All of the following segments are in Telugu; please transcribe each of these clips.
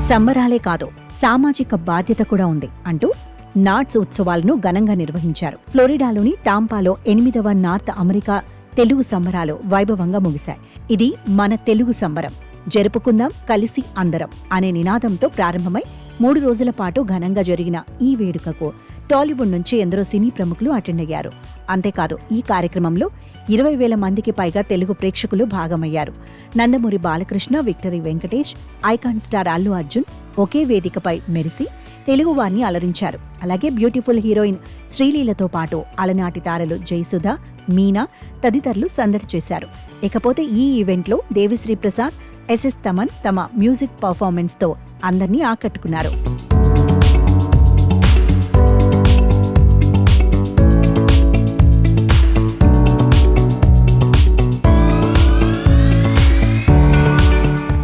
సంబరాలే కాదు, సామాజిక బాధ్యత కూడా ఉంది అంటూ నాట్స్ ఉత్సవాలను ఘనంగా నిర్వహించారు. ఫ్లోరిడాలోని టాంపాలో 8వ నార్త్ అమెరికా తెలుగు సంబరాలు వైభవంగా ముగిశాయి. ఇది మన తెలుగు సంబరం, జరుపుకుందాం కలిసి అందరం అనే నినాదంతో ప్రారంభమై 3 రోజుల పాటు ఘనంగా జరిగిన ఈ వేడుకకు టాలీవుడ్ నుంచి ఎందరో సినీ ప్రముఖులు అటెండ్ అయ్యారు. అంతేకాదు, ఈ కార్యక్రమంలో 20,000 మందికి పైగా తెలుగు ప్రేక్షకులు భాగమయ్యారు. Nandamuri Balakrishna, victory Venkatesh, icon star Allu Arjun ఒకే వేదికపై మెరిసి తెలుగువారిని అలరించారు. అలాగే బ్యూటిఫుల్ హీరోయిన్ శ్రీలీలతో పాటు అలనాటి తారలు జయసుధ, మీనా తదితరులు సందడి చేశారు. ఇకపోతే ఈ ఈవెంట్లో దేవిశ్రీ ప్రసాద్, ఎస్ఎస్ తమన్ తమ మ్యూజిక్ పర్ఫార్మెన్స్తో అందర్నీ ఆకట్టుకున్నారు.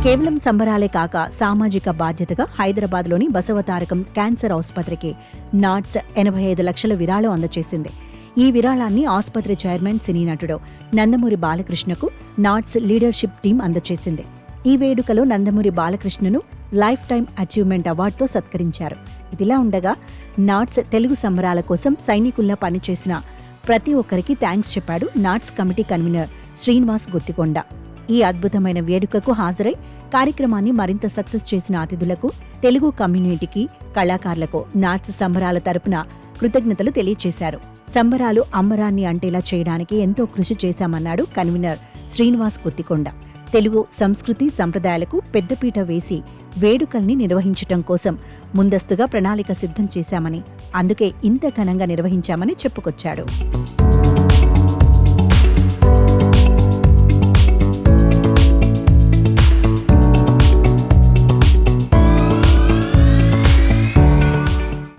కేవలం సంబరాలే కాక సామాజిక బాధ్యతగా హైదరాబాద్లోని బసవతారకం క్యాన్సర్ ఆసుపత్రికి నాట్స్ 85 లక్షల విరాళం అందజేసింది. ఈ విరాళాన్ని ఆసుపత్రి చైర్మన్, సినీ నటుడు నందమూరి బాలకృష్ణకు నాట్స్ లీడర్షిప్ టీం అందజేసింది. ఈ వేడుకలో నందమూరి బాలకృష్ణను లైఫ్ టైం అచీవ్మెంట్ అవార్డుతో సత్కరించారు. ఇదిలా ఉండగా, నాట్స్ తెలుగు సంబరాల కోసం సైనికుల్లా పనిచేసిన ప్రతి ఒక్కరికి థ్యాంక్స్ చెప్పాడు నాట్స్ కమిటీ కన్వీనర్ శ్రీనివాస్ గుత్తికొండ. ఈ అద్భుతమైన వేడుకకు హాజరై కార్యక్రమాన్ని మరింత సక్సెస్ చేసిన అతిథులకు, తెలుగు కమ్యూనిటీకి, కళాకారులకు నాట్స్ సంబరాల తరపున కృతజ్ఞతలు తెలియజేశారు. సంబరాలు అంబరాన్ని అంటేలా చేయడానికి ఎంతో కృషి చేశామన్నాడు కన్వీనర్ శ్రీనివాస్ గుత్తికొండ. తెలుగు సంస్కృతి సంప్రదాయాలకు పెద్దపీట వేసి వేడుకల్ని నిర్వహించటం కోసం ముందస్తుగా ప్రణాళిక సిద్ధం చేశామని, అందుకే ఇంత ఘనంగా నిర్వహించామని చెప్పుకొచ్చాడు.